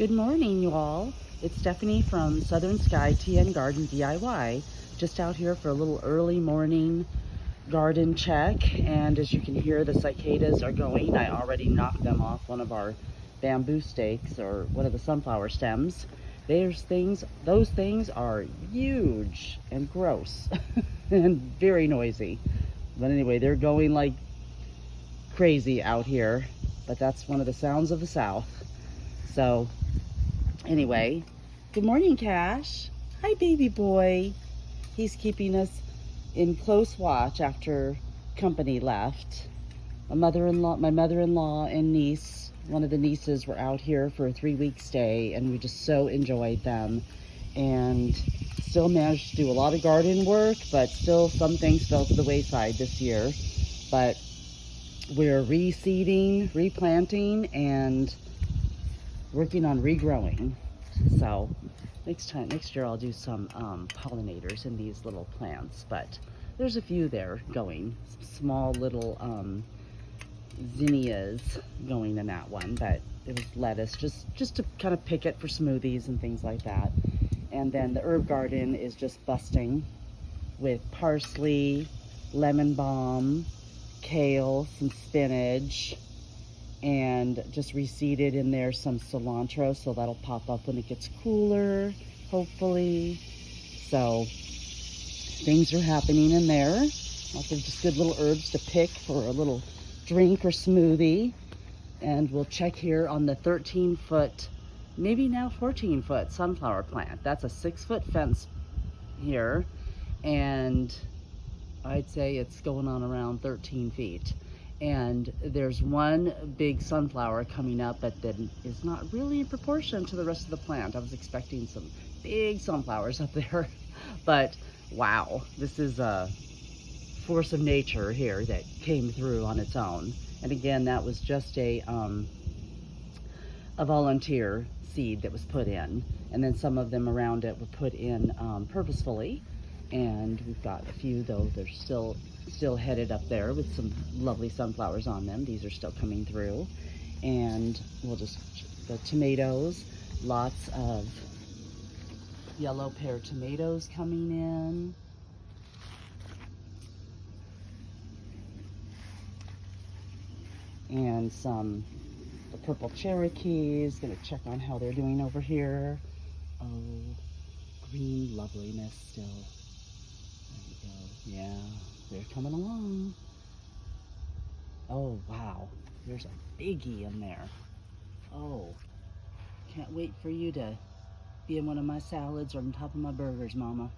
Good morning, you all. It's Stephanie from SouthernSkyTNgardenDIY. Just out here for a little early morning garden check, and as you can hear, the cicadas are going. I already knocked them off one of our bamboo stakes, or one of the sunflower stems. Those things are huge and gross and very noisy. But anyway, they're going like crazy out here, but that's one of the sounds of the South. So anyway, good morning, Cash. Hi, baby boy. He's keeping us in close watch after company left. My mother-in-law and niece, one of the nieces, were out here for a 3-week stay, and we just so enjoyed them, and still managed to do a lot of garden work, but still some things fell to the wayside this year. But we're reseeding, replanting, and working on regrowing. So next year I'll do some pollinators in these little plants, but there's a few there going, some small little zinnias going in that one, but it was lettuce, just to kind of pick it for smoothies and things like that. And then the herb garden is just busting with parsley, lemon balm, kale, some spinach, and just reseeded in there some cilantro, so that'll pop up when it gets cooler, hopefully. So things are happening in there. Lots of just good little herbs to pick for a little drink or smoothie. And we'll check here on the 13-foot, maybe now 14-foot sunflower plant. That's a 6-foot fence here, and I'd say it's going on around 13 feet. And there's one big sunflower coming up that then is not really in proportion to the rest of the plant. I was expecting some big sunflowers up there, but wow, this is a force of nature here that came through on its own. And again, that was just a volunteer seed that was put in, and then some of them around it were put in purposefully. And we've got a few, though they're still headed up there with some lovely sunflowers on them. These are still coming through. And we'll just, the tomatoes, lots of yellow pear tomatoes coming in. And some the purple Cherokees. Gonna check on how they're doing over here. Oh, green loveliness still. There we go. Yeah, they're coming along. Oh, wow. There's a biggie in there. Oh, can't wait for you to be in one of my salads or on top of my burgers, Mama.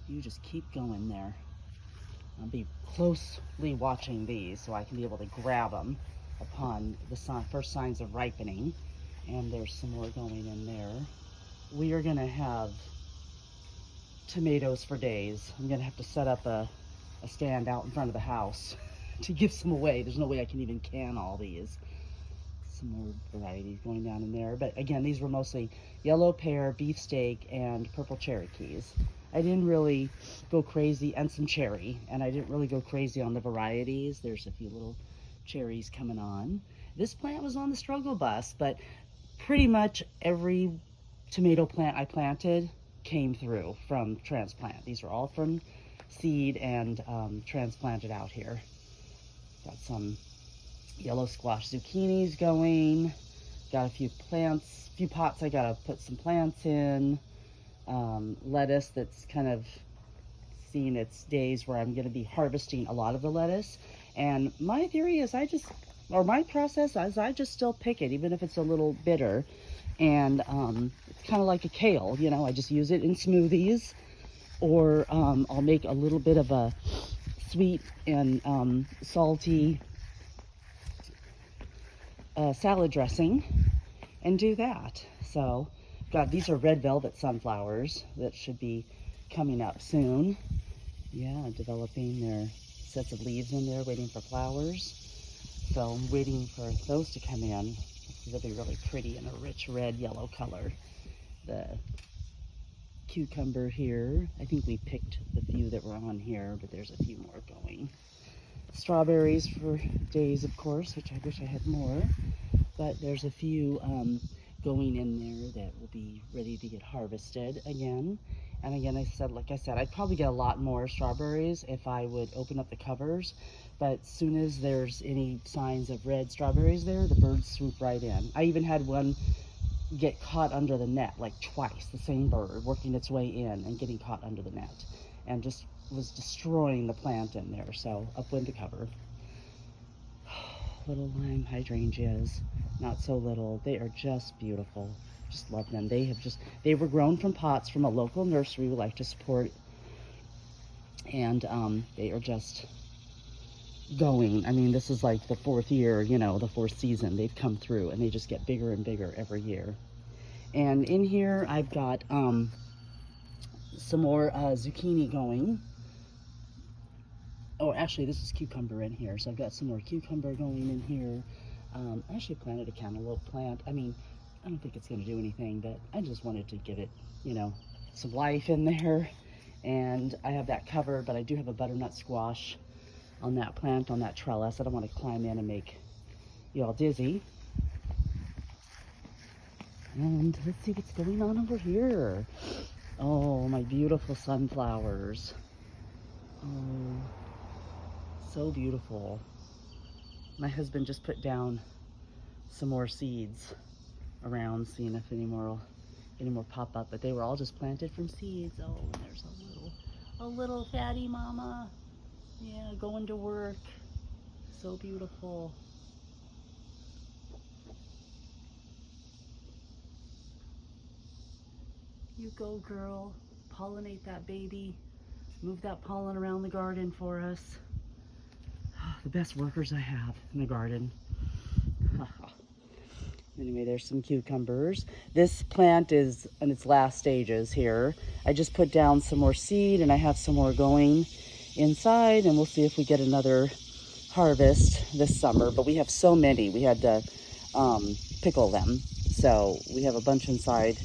You just keep going there. I'll be closely watching these so I can be able to grab them upon the first signs of ripening. And there's some more going in there. We are gonna have tomatoes for days. I'm gonna have to set up a stand out in front of the house to give some away. There's no way I can even can all these. Some more varieties going down in there. But again, these were mostly yellow pear, beefsteak, and purple Cherokees. I didn't really go crazy, and some cherry, and I didn't really go crazy on the varieties. There's a few little cherries coming on. This plant was on the struggle bus, but pretty much every tomato plant I planted came through from transplant. These are all from seed and transplanted out here. Got some yellow squash zucchinis going. Got a few plants, few pots I gotta put some plants in. Lettuce that's kind of seen its days where I'm gonna be harvesting a lot of the lettuce. And my theory is my process is I just still pick it, even if it's a little bitter. And it's kind of like a kale, you know, I just use it in smoothies, or I'll make a little bit of a sweet and salty salad dressing and do that. So these are red velvet sunflowers that should be coming up soon. Yeah, developing their sets of leaves in there, waiting for flowers. So I'm waiting for those to come in. They'll be really pretty in a rich red yellow color. The cucumber here, I think we picked the few that were on here, but there's a few more going. Strawberries for days, of course, which I wish I had more, but there's a few going in there that will be ready to get harvested again. And again, like I said, I'd probably get a lot more strawberries if I would open up the covers. But as soon as there's any signs of red strawberries there, the birds swoop right in. I even had one get caught under the net, like twice, the same bird working its way in and getting caught under the net, and just was destroying the plant in there. So up went the cover. Little lime hydrangeas, not so little. They are just beautiful. Just love them. They were grown from pots from a local nursery we like to support, and they are just going. I mean, this is like the fourth year, you know, the fourth season they've come through, and they just get bigger and bigger every year. And in here I've got some more zucchini going. Oh, actually this is cucumber in here, so I've got some more cucumber going in here. I actually planted a cantaloupe plant. I mean, I don't think it's going to do anything, but I just wanted to give it, you know, some life in there. And I have that covered, but I do have a butternut squash on that plant, on that trellis. I don't want to climb in and make you all dizzy. And let's see what's going on over here. Oh, my beautiful sunflowers. Oh, so beautiful. My husband just put down some more seeds around, seeing if any more pop up, but they were all just planted from seeds. Oh, and there's a little fatty mama. Yeah, going to work. So beautiful. You go, girl. Pollinate that baby. Move that pollen around the garden for us. The best workers I have in the garden. Anyway, there's some cucumbers. This plant is in its last stages here. I just put down some more seed, and I have some more going inside, and we'll see if we get another harvest this summer. But we have so many, we had to pickle them. So we have a bunch inside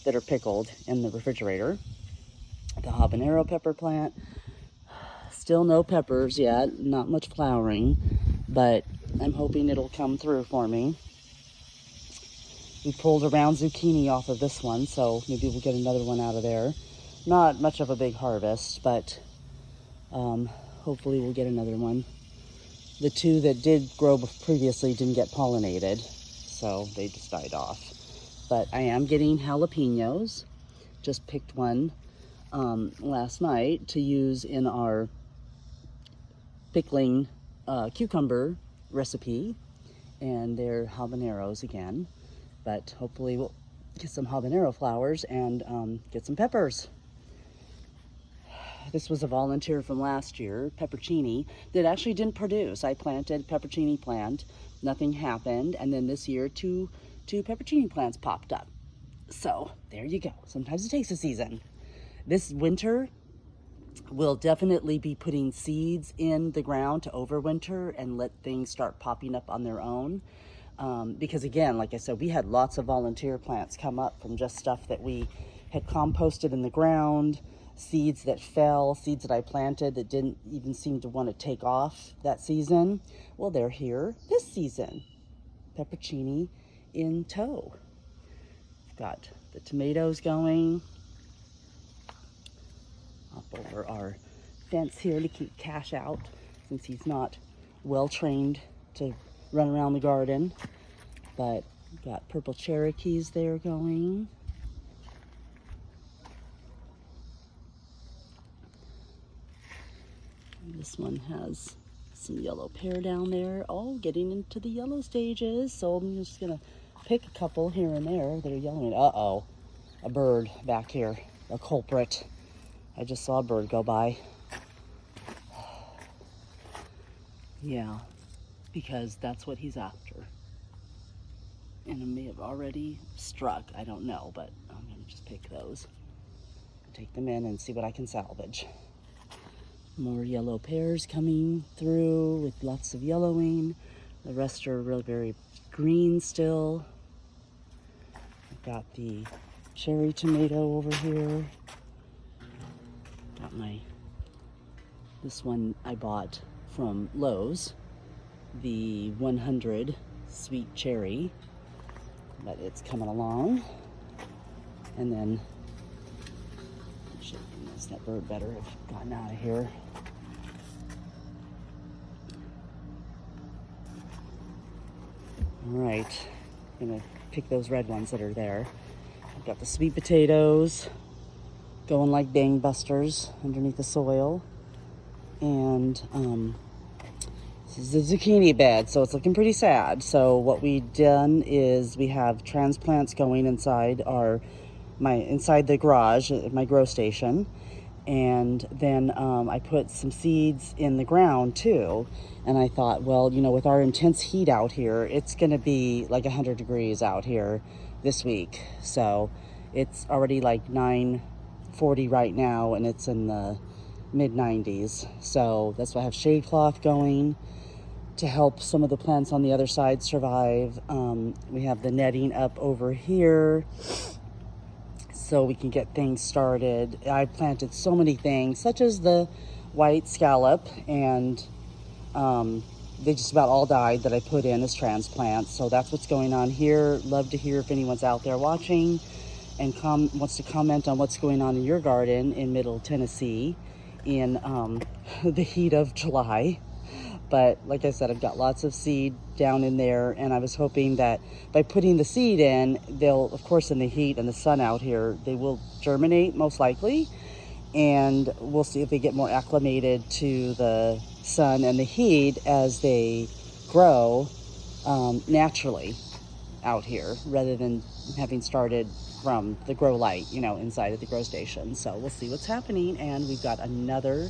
that are pickled in the refrigerator. The habanero pepper plant, still no peppers yet, not much flowering, but I'm hoping it'll come through for me. We pulled a round zucchini off of this one, so maybe we'll get another one out of there. Not much of a big harvest, but hopefully we'll get another one. The two that did grow previously didn't get pollinated, so they just died off. But I am getting jalapenos. Just picked one last night to use in our pickling cucumber recipe, and they're habaneros again. But hopefully we'll get some habanero flowers and get some peppers. This was a volunteer from last year, peppercini, that actually didn't produce. I planted peppercini plant, nothing happened, and then this year two peppercini plants popped up. So there you go. Sometimes it takes a season. This winter, we'll definitely be putting seeds in the ground to overwinter and let things start popping up on their own. Because again, like I said, we had lots of volunteer plants come up from just stuff that we had composted in the ground, seeds that fell, seeds that I planted that didn't even seem to want to take off that season. Well, they're here this season. Peppercini in tow. We've got the tomatoes going. Up over our fence here to keep Cash out, since he's not well trained to run around the garden. But we've got purple Cherokees there going. And this one has some yellow pear down there. Oh, getting into the yellow stages. So I'm just gonna pick a couple here and there that are yellowing. Uh-oh, a bird back here, a culprit. I just saw a bird go by. Yeah, because that's what he's after. And it may have already struck, I don't know, but I'm gonna just pick those. Take them in and see what I can salvage. More yellow pears coming through with lots of yellowing. The rest are really very green still. I've got the cherry tomato over here. Got this one I bought from Lowe's, the 100 sweet cherry. but it's coming along. And then I should miss that bird better have gotten out of here. All right, I'm gonna pick those red ones that are there. I've got the sweet potatoes going like gangbusters underneath the soil. And this is the zucchini bed, so it's looking pretty sad. So what we've done is we have transplants going inside inside the garage at my grow station. And then I put some seeds in the ground too. And I thought, well, you know, with our intense heat out here, it's gonna be like 100 degrees out here this week. So it's already like 9:40 right now, and it's in the mid-90s. So that's why I have shade cloth going to help some of the plants on the other side survive. We have the netting up over here so we can get things started. I planted so many things, such as the white scallop, and they just about all died that I put in as transplants. So that's what's going on here. Love to hear if anyone's out there watching and wants to comment on what's going on in your garden in Middle Tennessee in the heat of July. But like I said, I've got lots of seed down in there, and I was hoping that by putting the seed in, they'll, of course, in the heat and the sun out here, they will germinate most likely, and we'll see if they get more acclimated to the sun and the heat as they grow naturally out here, rather than having started from the grow light, you know, inside of the grow station. So we'll see what's happening. And we've got another,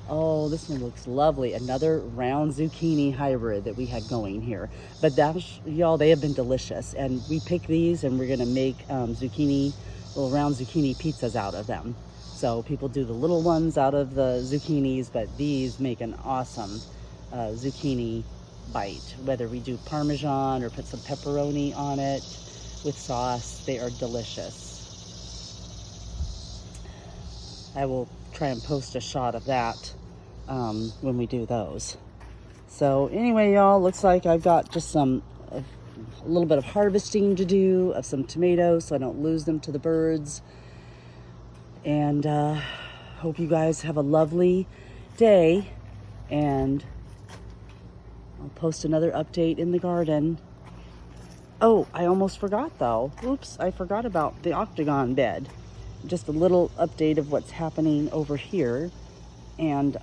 oh, this one looks lovely, another round zucchini hybrid that we had going here. But that's, y'all, they have been delicious, and we pick these and we're gonna make little round zucchini pizzas out of them. So people do the little ones out of the zucchinis, but these make an awesome zucchini bite. Whether we do Parmesan or put some pepperoni on it with sauce, they are delicious. I will try and post a shot of that when we do those. So anyway, y'all, looks like I've got just a little bit of harvesting to do of some tomatoes so I don't lose them to the birds. And hope you guys have a lovely day, and I'll post another update in the garden. Oh, I almost forgot though. Oops, I forgot about the octagon bed. Just a little update of what's happening over here. And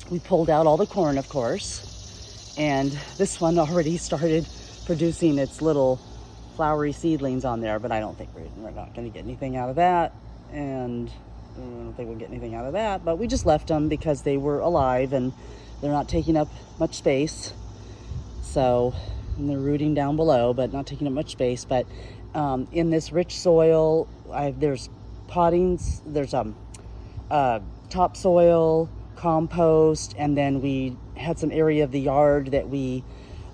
we pulled out all the corn, of course. And this one already started producing its little flowery seedlings on there, but I don't think we're not going to get anything out of that. And I don't think we'll get anything out of that, but we just left them because they were alive and they're not taking up much space. So, and they're rooting down below, but not taking up much space. But in this rich soil, there's pottings, there's topsoil, compost, and then we had some area of the yard that we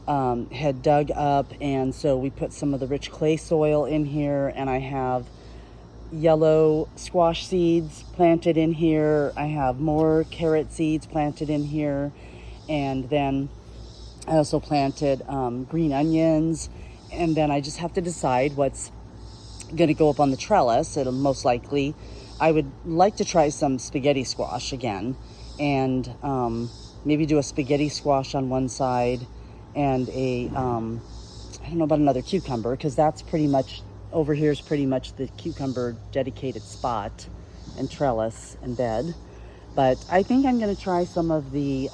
had dug up, and so we put some of the rich clay soil in here, and I have yellow squash seeds planted in here. I have more carrot seeds planted in here, and then I also planted green onions, and then I just have to decide what's going to go up on the trellis. It'll most likely, I would like to try some spaghetti squash again, and maybe do a spaghetti squash on one side and I don't know about another cucumber, because that's pretty much, over here is pretty much the cucumber dedicated spot and trellis and bed. But I think I'm going to try some of the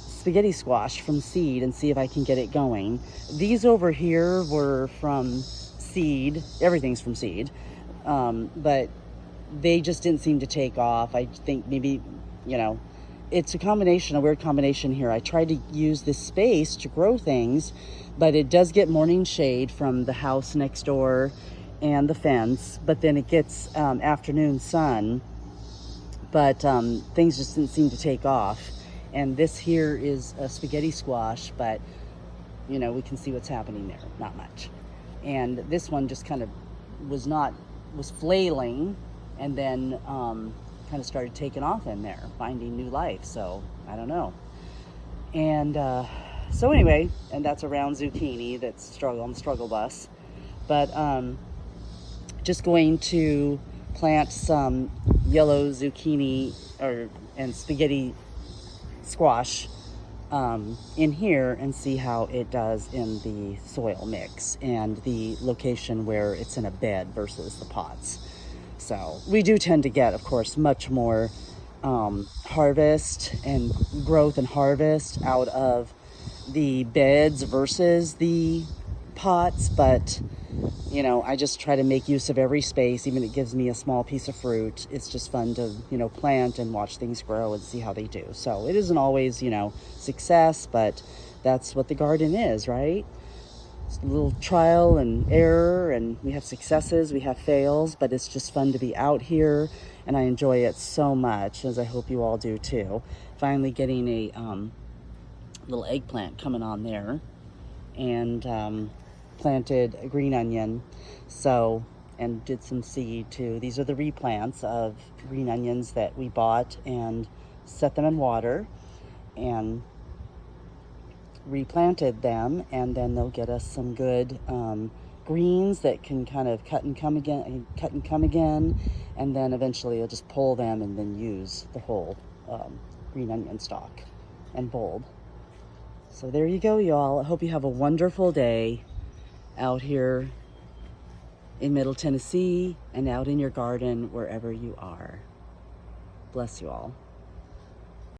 spaghetti squash from seed and see if I can get it going. These over here were from seed, everything's from seed, but they just didn't seem to take off. I think maybe, you know, it's a weird combination here. I tried to use this space to grow things, but it does get morning shade from the house next door and the fence, but then it gets afternoon sun, but things just didn't seem to take off. And this here is a spaghetti squash, but you know, we can see what's happening there, not much. And this one just kind of was flailing, and then kind of started taking off in there, finding new life. So I don't know. And So anyway, and that's a round zucchini that's on the struggle bus. But just going to plant some yellow zucchini and spaghetti squash in here and see how it does in the soil mix and the location where it's in a bed versus the pots. So we do tend to get, of course, much more harvest and growth and harvest out of the beds versus the pots, but you know, I just try to make use of every space, even if it gives me a small piece of fruit. It's just fun to, you know, plant and watch things grow and see how they do. So it isn't always, you know, success, but that's what the garden is, right? It's a little trial and error, and we have successes, we have fails, but it's just fun to be out here, and I enjoy it so much, as I hope you all do too. Finally getting a little eggplant coming on there, and planted a green onion, so, and did some seed too. These are the replants of green onions that we bought and set them in water and replanted them, and then they'll get us some good greens that can kind of cut and come again, and then eventually I'll just pull them and then use the whole green onion stalk and bulb. So there you go, y'all. I hope you have a wonderful day out here in Middle Tennessee and out in your garden, wherever you are. Bless you all.